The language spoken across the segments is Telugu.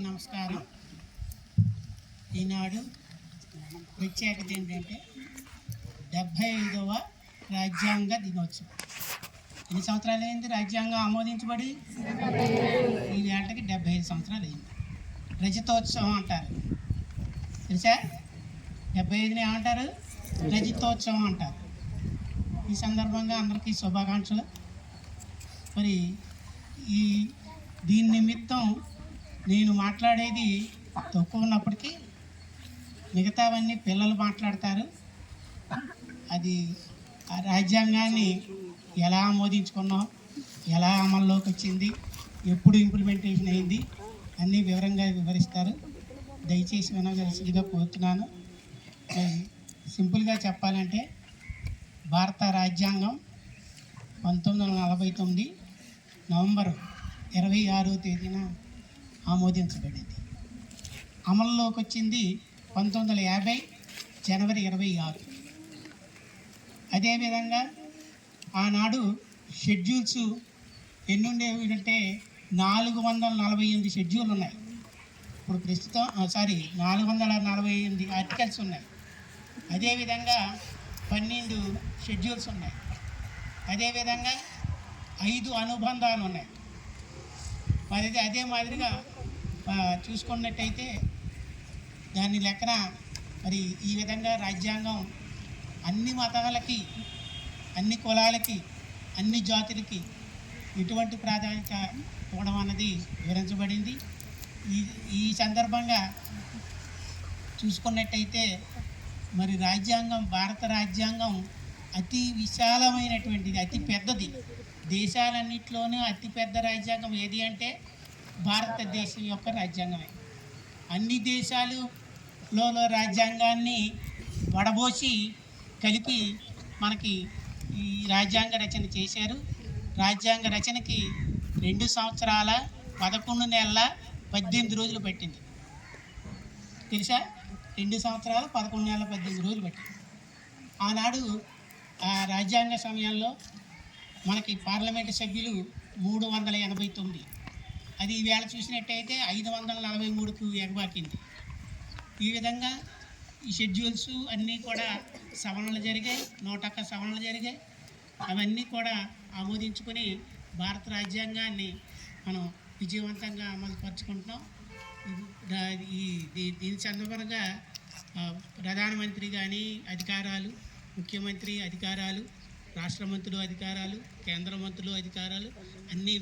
నమస్కారం. ఈనాడు ప్రత్యేకత ఏంటంటే 75వ రాజ్యాంగ దినోత్సవం. ఎన్ని సంవత్సరాలు అయింది రాజ్యాంగం ఆమోదించబడి? ఈ వేళకి 75 సంవత్సరాలు అయింది. రజతోత్సవం అంటారు, తెలుసా? 75ని ఏమంటారు? రజతోత్సవం అంటారు. ఈ సందర్భంగా అందరికీ శుభాకాంక్షలు. మరి దీని నిమిత్తం నేను మాట్లాడేది తక్కువ ఉన్నప్పటికీ మిగతావన్నీ పిల్లలు మాట్లాడతారు. అది ఆ రాజ్యాంగాన్ని ఎలా ఆమోదించుకున్నాం, ఎలా అమల్లోకి వచ్చింది, ఎప్పుడు ఇంప్లిమెంటేషన్ అయింది అన్నీ వివరంగా వివరిస్తారు. దయచేసి వినవలసిందిగా కోరుతున్నాను. సింపుల్గా భారత రాజ్యాంగం 1949 నవంబర్ 26వ తేదీన ఆమోదించబడింది. అమల్లోకి వచ్చింది 1950 జనవరి 26. అదేవిధంగా ఆనాడు షెడ్యూల్స్ ఎన్ని ఉండేవి అంటే 448 షెడ్యూల్ ఉన్నాయి. ఇప్పుడు ప్రస్తుతం 448 ఆర్టికల్స్ ఉన్నాయి. అదేవిధంగా 12 షెడ్యూల్స్ ఉన్నాయి. అదేవిధంగా 5 అనుబంధాలు ఉన్నాయి. మరి అదే మాదిరిగా చూసుకున్నట్టయితే దాని లెక్కన మరి ఈ విధంగా రాజ్యాంగం అన్ని మతాలకి, అన్ని కులాలకి, అన్ని జాతులకి ఎటువంటి ప్రాధాన్యత ఇవ్వడం అన్నది వివరించబడింది. ఈ సందర్భంగా చూసుకున్నట్టయితే మరి రాజ్యాంగం, భారత రాజ్యాంగం అతి విశాలమైనటువంటిది, అతి పెద్దది. దేశాలన్నింటిలోనూ అతిపెద్ద రాజ్యాంగం ఏది అంటే భారతదేశం యొక్క రాజ్యాంగమే. అన్ని దేశాలలో రాజ్యాంగాన్ని వడబోసి కలిపి మనకి ఈ రాజ్యాంగ రచన చేశారు. రాజ్యాంగ రచనకి 2 సంవత్సరాల 11 నెలల 18 రోజులు పట్టింది, తెలుసా? 2 సంవత్సరాల 11 నెలల 18 రోజులు పట్టింది. ఆనాడు ఆ రాజ్యాంగ సమయంలో మనకి పార్లమెంటు సభ్యులు 389. అది ఈవేళ చూసినట్టయితే 543కు ఎగబాకింది. ఈ విధంగా ఈ షెడ్యూల్స్ అన్నీ కూడా సవరణలు జరిగాయి, 101 సవరణలు జరిగాయి. అవన్నీ కూడా ఆమోదించుకొని భారత రాజ్యాంగాన్ని మనం విజయవంతంగా అమలుపరుచుకుంటున్నాం. దీని సందర్భంగా ప్రధానమంత్రి కానీ అధికారాలు, ముఖ్యమంత్రి అధికారాలు, రాష్ట్ర మంత్రులు అధికారాలు, కేంద్ర మంత్రులు అధికారాలు అన్నీ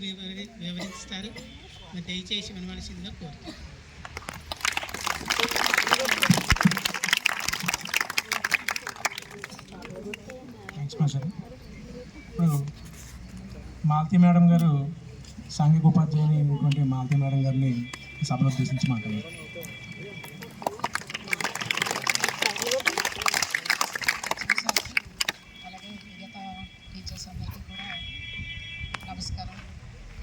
వివరిస్తారు. మరి దయచేసి వినవలసిందిగా కోరుతున్నాను. ఇప్పుడు మాలతి మేడం గారు, సాంఘిక ఉపాధ్యాయుని అయినటువంటి మాలతి మేడం గారిని సభను ఉద్దేశించి మాట్లాడారు. నమస్కారం.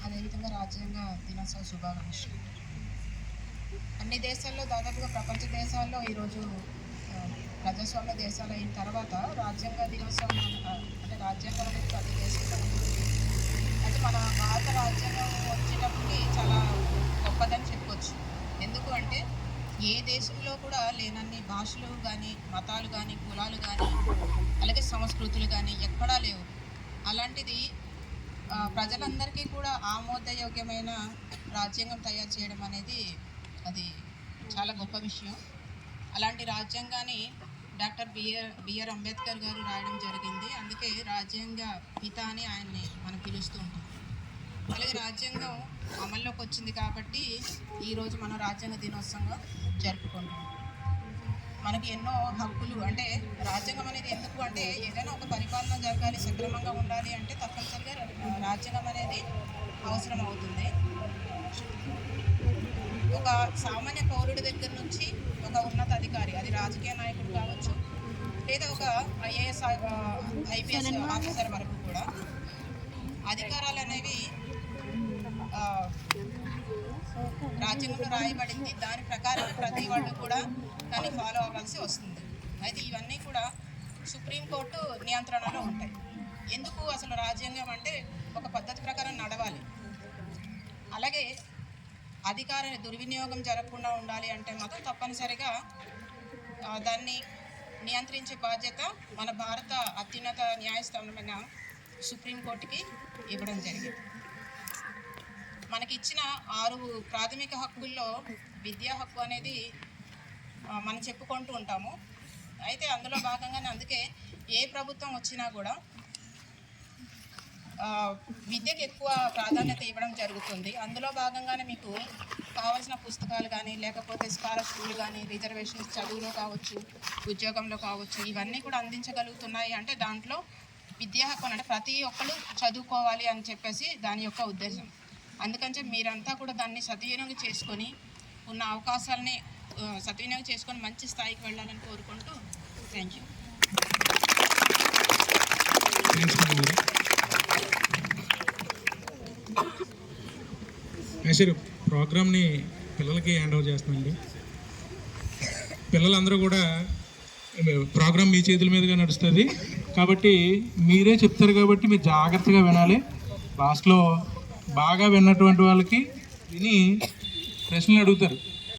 అదేవిధంగా రాజ్యాంగ దినోత్సవ శుభాకాంక్షలు. అన్ని దేశాల్లో, దాదాపుగా ప్రపంచ దేశాల్లో ఈరోజు ప్రజాస్వామ్య దేశాలు అయిన తర్వాత రాజ్యాంగ దినోత్సవం అంటే రాజ్యాంగం అనేది ప్రతి దేశంలో ఉంటుంది. అయితే మన భారత రాజ్యాంగం వచ్చేటప్పటికి చాలా గొప్పదని చెప్పవచ్చు. ఎందుకు అంటే ఏ దేశంలో కూడా లేనన్ని భాషలు కానీ, మతాలు కానీ, కులాలు కానీ, అలాగే సంస్కృతులు కానీ ఎక్కడా లేవు. అలాంటిది ప్రజలందరికీ కూడా ఆమోదయోగ్యమైన రాజ్యాంగం తయారు చేయడం అనేది అది చాలా గొప్ప విషయం. అలాంటి రాజ్యాంగాన్ని డాక్టర్ బిఆర్ అంబేద్కర్ గారు రాయడం జరిగింది. అందుకే రాజ్యాంగ పిత అని ఆయన్ని మనం పిలుస్తూ ఉంటాం. అలాగే రాజ్యాంగం అమల్లోకి వచ్చింది కాబట్టి ఈరోజు మనం రాజ్యాంగ దినోత్సవంగా జరుపుకుంటాం. మనకి ఎన్నో హక్కులు, అంటే రాజ్యాంగం అనేది ఎందుకు అంటే ఏదైనా ఒక పరిపాలన జరగాలి, సక్రమంగా ఉండాలి అంటే తప్పనిసరిగా రాజ్యాంగం అనేది అవసరం అవుతుంది. ఒక సామాన్య పౌరుడి దగ్గర నుంచి ఒక ఉన్నత అధికారి, అది రాజకీయ నాయకుడు కావచ్చు లేదా ఒక ఐఏఎస్ ఐపీఎస్ ఆఫీసర్ వరకు కూడా అధికారాలు అనేవి రాజ్యాంగంలో రాయబడింది. దాని ప్రకారం ప్రతి వాళ్ళు కూడా దాన్ని ఫాలో అవ్వాల్సి వస్తుంది. అయితే ఇవన్నీ కూడా సుప్రీంకోర్టు నియంత్రణలో ఉంటాయి. ఎందుకు అసలు రాజ్యాంగం అంటే ఒక పద్ధతి ప్రకారం నడవాలి. అలాగే అధికారాన్ని దుర్వినియోగం జరగకుండా ఉండాలి అంటే మాత్రం తప్పనిసరిగా దాన్ని నియంత్రించే బాధ్యత మన భారత అత్యున్నత న్యాయస్థానమైన సుప్రీంకోర్టుకి ఇవ్వడం జరిగింది. మనకి ఇచ్చిన 6 ప్రాథమిక హక్కుల్లో విద్యా హక్కు అనేది మనం చెప్పుకుంటూ ఉంటాము. అయితే అందులో భాగంగానే అందుకే ఏ ప్రభుత్వం వచ్చినా కూడా విద్యకు ఎక్కువ ప్రాధాన్యత ఇవ్వడం జరుగుతుంది. అందులో భాగంగానే మీకు కావాల్సిన పుస్తకాలు కానీ, లేకపోతే స్కాలర్షిప్లు కానీ, రిజర్వేషన్స్ చదువులో కావచ్చు, ఉద్యోగంలో కావచ్చు, ఇవన్నీ కూడా అందించగలుగుతున్నాయి. అంటే దాంట్లో విద్యా హక్కు అంటే ప్రతి ఒక్కరు చదువుకోవాలి అని చెప్పేసి దాని యొక్క ఉద్దేశం. అందుకని మీరంతా కూడా దాన్ని సద్వినియోగం చేసుకొని ఉన్న అవకాశాలని సద్వినియోగం చేసుకొని మంచి స్థాయికి వెళ్ళాలని కోరుకుంటూ థ్యాంక్ యూ. సార్ ప్రోగ్రామ్ని పిల్లలకి హ్యాండ్ ఓవర్ చేస్తామండి. పిల్లలందరూ కూడా ప్రోగ్రామ్ మీ చేతుల మీదుగా నడుస్తుంది కాబట్టి మీరే చెప్తారు కాబట్టి మీరు జాగ్రత్తగా వినాలి. లాస్ట్లో బాగా విన్నటువంటి వాళ్ళకి విని ప్రశ్నలు అడుగుతారు.